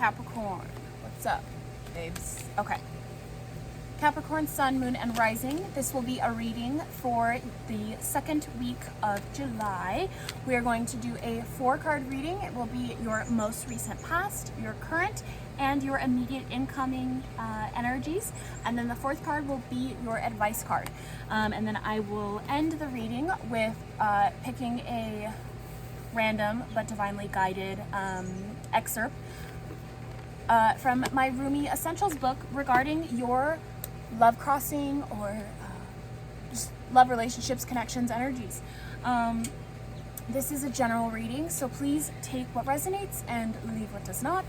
Capricorn. What's up, babes? Okay. Capricorn Sun, Moon, and Rising. This will be a reading for the second week of July. We are going to do a 4-card reading. It will be your most recent past, your current, and your immediate incoming energies. And then the 4th card will be your advice card. And then I will end the reading with picking a random but divinely guided excerpt from my Rumi Essentials book regarding your love crossing or just love relationships, connections, energies. This is a general reading, so please take what resonates and leave what does not.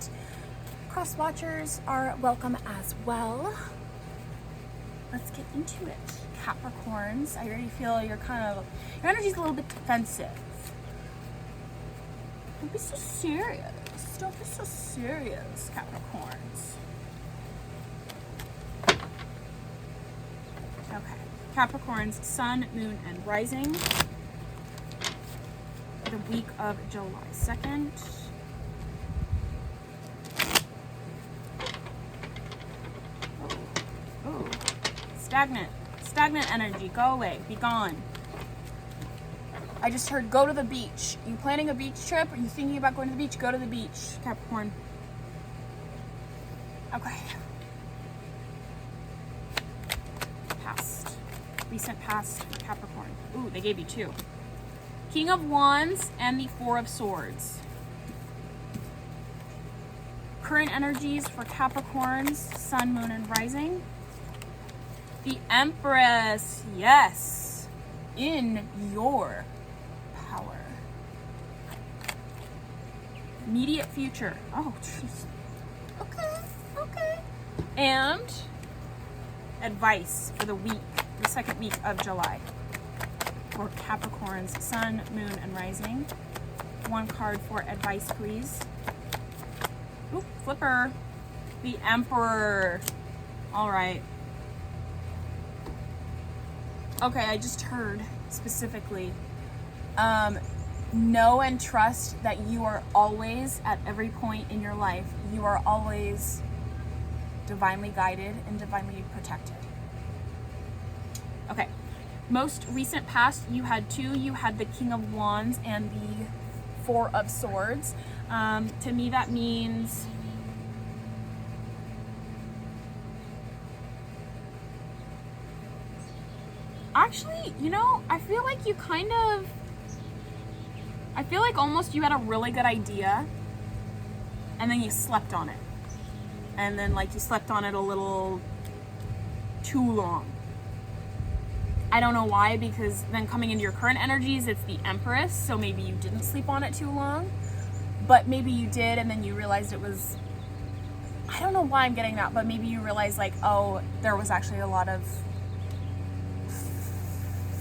Cross watchers are welcome as well. Let's get into it. Capricorns, I already feel your energy's a little bit defensive. Don't be so serious. Don't be so serious, Capricorns. Okay, Capricorns, Sun, Moon, and Rising. The week of July 2nd. Oh, stagnant energy. Go away. Be gone. I just heard go to the beach. Are you planning a beach trip? Are you thinking about going to the beach? Go to the beach, Capricorn. Okay. Recent past for Capricorn. Ooh, they gave you 2. King of Wands and the 4 of Swords. Current energies for Capricorns, Sun, Moon, and Rising. The Empress. Yes. In your power. Immediate future. Oh, jeez. Okay. And advice for the week. The second week of July for Capricorns, Sun, Moon, and Rising. 1 card for advice, please. Ooh, flipper. The Emperor. All right. Okay, I just heard specifically, know and trust that you are always, at every point in your life, you are always divinely guided and divinely protected. Okay, most recent past, you had 2. You had the King of Wands and the 4 of Swords. To me, that means actually, I feel like I feel like almost you had a really good idea and then you slept on it. And then you slept on it a little too long. I don't know why, because then coming into your current energies, it's the Empress, so maybe you didn't sleep on it too long, but maybe you did, and then you realized it was, I don't know why I'm getting that, but maybe you realized oh, there was actually a lot of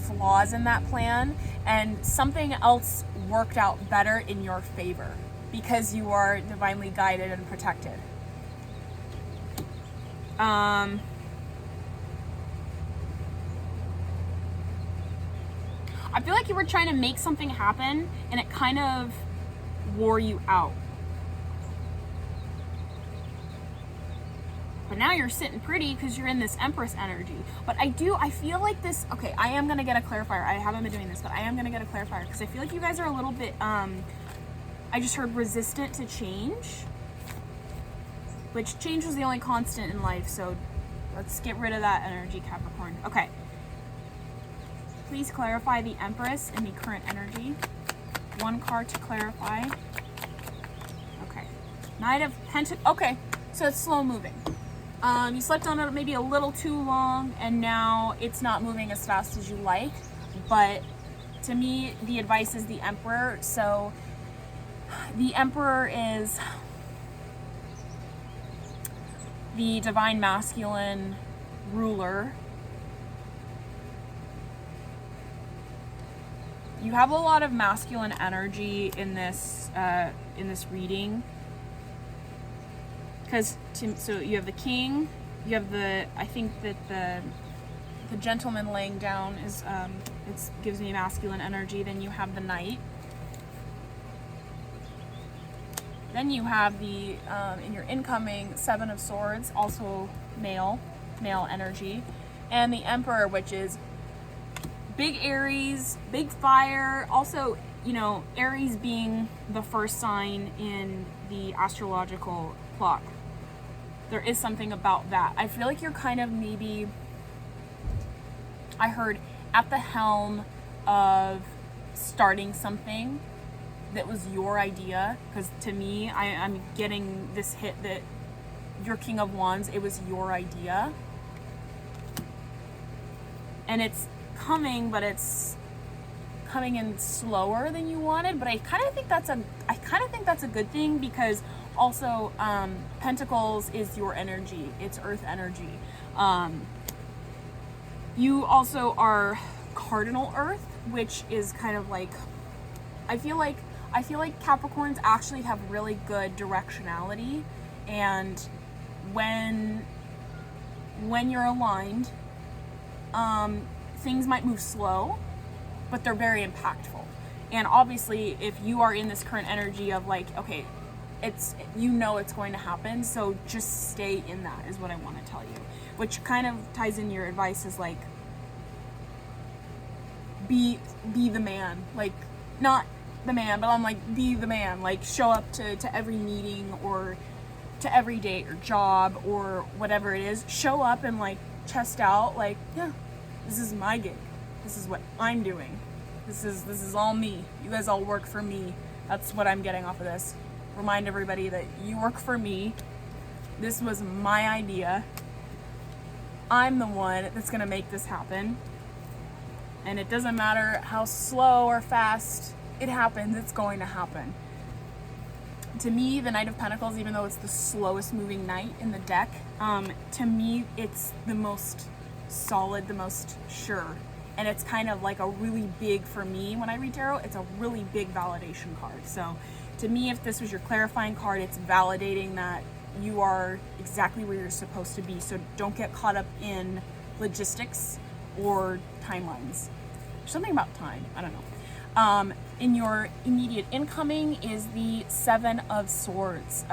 flaws in that plan, and something else worked out better in your favor, because you are divinely guided and protected. I feel like you were trying to make something happen and it kind of wore you out. But now you're sitting pretty because you're in this Empress energy. But I feel like this, okay, I am going to get a clarifier. I haven't been doing this, but I am going to get a clarifier because I feel like you guys are a little bit, I just heard resistant to change. Which change was the only constant in life, so let's get rid of that energy, Capricorn. Okay. Please clarify the Empress and the current energy. 1 card to clarify. Okay. Knight of Pentacles. Okay, so it's slow moving. You slept on it maybe a little too long, and now it's not moving as fast as you like. But to me, the advice is the Emperor. So the Emperor is the divine masculine ruler. You have a lot of masculine energy in this reading, because so you have the King, you have I think that the gentleman laying down is it gives me masculine energy. Then you have the Knight. Then you have the, in your incoming Seven of Swords, also male energy. And the Emperor, which is big Aries, big fire. Also, you know, Aries being the first sign in the astrological clock. There is something about that. I feel like you're kind of maybe, I heard, at the helm of starting something that was your idea. Because to me, I'm getting this hit that you're King of Wands, it was your idea. And it's coming, but it's coming in slower than you wanted. But I kind of think that's a good thing, because also Pentacles is your energy. It's Earth energy. You also are cardinal Earth, which is kind of like, I feel like Capricorns actually have really good directionality, and when you're aligned, things might move slow, but they're very impactful. And obviously, if you are in this current energy of like, okay, it's, you know, it's going to happen, so just stay in that, is what I want to tell you. Which kind of ties in your advice, is like, be the man. Like, not the man, but I'm like, be the man. Like, show up to every meeting, or to every date or job or whatever it is. Show up and like chest out, like, yeah, this is my gig. This is what I'm doing. This is all me. You guys all work for me. That's what I'm getting off of this. Remind everybody that you work for me. This was my idea. I'm the one that's gonna make this happen. And it doesn't matter how slow or fast it happens, it's going to happen. To me, the Knight of Pentacles, even though it's the slowest moving knight in the deck, to me, it's the most solid, the most sure. And it's kind of like a really big, for me, when I read tarot, it's a really big validation card. So to me, if this was your clarifying card, it's validating that you are exactly where you're supposed to be. So don't get caught up in logistics or timelines. Something about time, I don't know. In your immediate incoming is the Seven of Swords.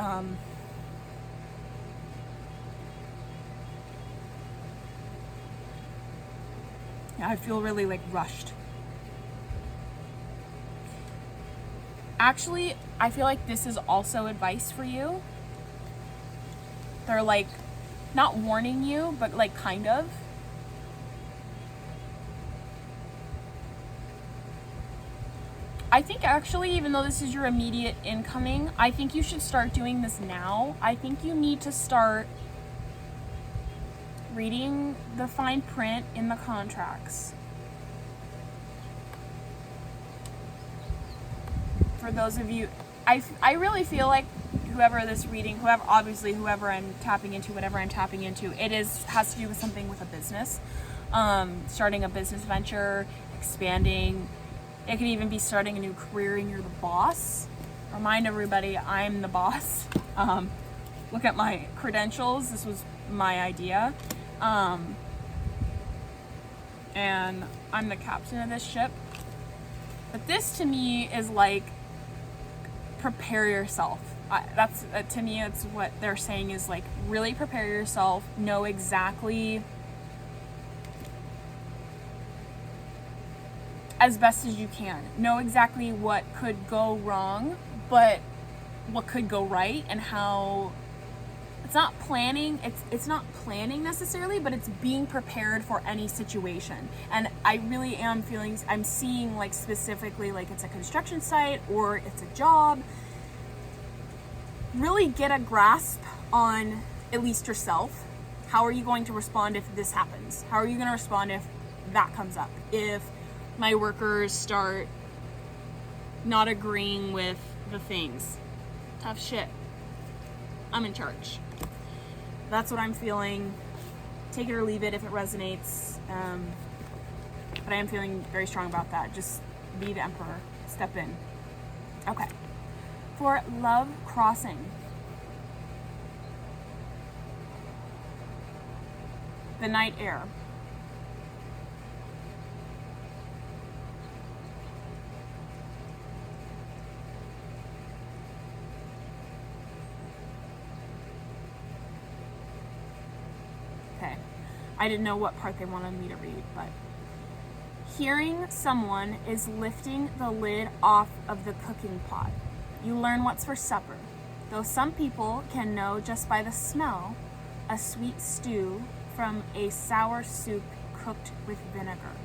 I feel really like rushed. Actually, I feel like this is also advice for you. They're like not warning you, but like kind of. I think actually, even though this is your immediate incoming, I think you should start doing this now. I think you need to start reading the fine print in the contracts. For those of you, I really feel like whoever this reading, whoever I'm tapping into, whatever I'm tapping into, has to do with something with a business. Starting a business venture, expanding. It could even be starting a new career and you're the boss. Remind everybody, I'm the boss. Look at my credentials. This was my idea. And I'm the captain of this ship. But this to me is like, prepare yourself. To me, it's what they're saying is like, really prepare yourself. Know exactly, as best as you can. Know exactly what could go wrong, but what could go right, and how it's not planning, it's not planning necessarily, but it's being prepared for any situation. And I really am feeling, I'm seeing like specifically like it's a construction site or it's a job. Really get a grasp on at least yourself. How are you going to respond if this happens? How are you going to respond if that comes up? If my workers start not agreeing with the things. Tough shit. I'm in charge. That's what I'm feeling. Take it or leave it if it resonates. But I am feeling very strong about that. Just be the emperor. Step in. Okay. For love crossing. The night air. I didn't know what part they wanted me to read, but hearing someone is lifting the lid off of the cooking pot. You learn what's for supper, though some people can know just by the smell a sweet stew from a sour soup cooked with vinegar.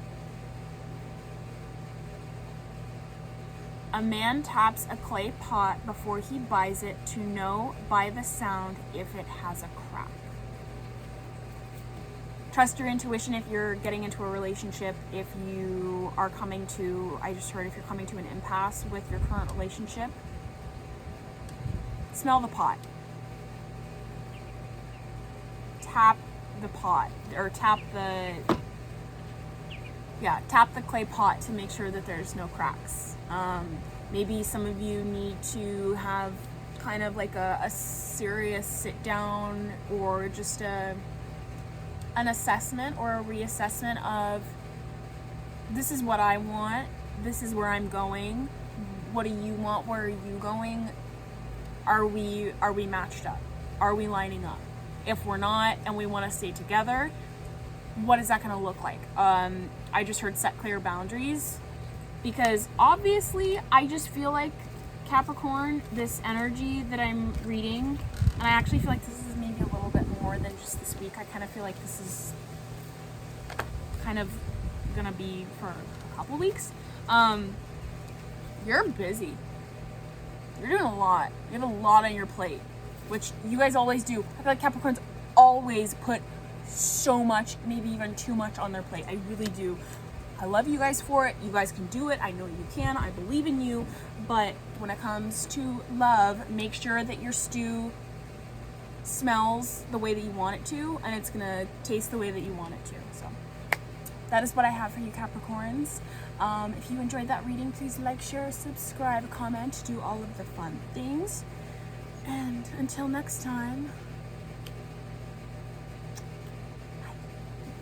A man taps a clay pot before he buys it to know by the sound if it has a crack. Trust your intuition if you're getting into a relationship, if you are coming to, I just heard if you're coming to an impasse with your current relationship. Smell the pot. Tap the pot, or tap the clay pot to make sure that there's no cracks. Maybe some of you need to have kind of like a serious sit down, or just an assessment or a reassessment of, this is what I want, this is where I'm going, what do you want, where are you going, are we matched up, are we lining up? If we're not and we want to stay together, what is that going to look like? I just heard set clear boundaries, because obviously I just feel like Capricorn, this energy that I'm reading, and I actually feel like this is maybe a little bit more than just this week. I kind of feel like this is kind of gonna be for a couple weeks. You're busy. You're doing a lot. You have a lot on your plate, which you guys always do. I feel like Capricorns always put so much, maybe even too much on their plate. I really do. I love you guys for it. You guys can do it. I know you can. I believe in you. But when it comes to love, make sure that your stew smells the way that you want it to, and it's gonna taste the way that you want it to. So that is what I have for you, Capricorns. If you enjoyed that reading, please like, share, subscribe, comment, do all of the fun things. And until next time,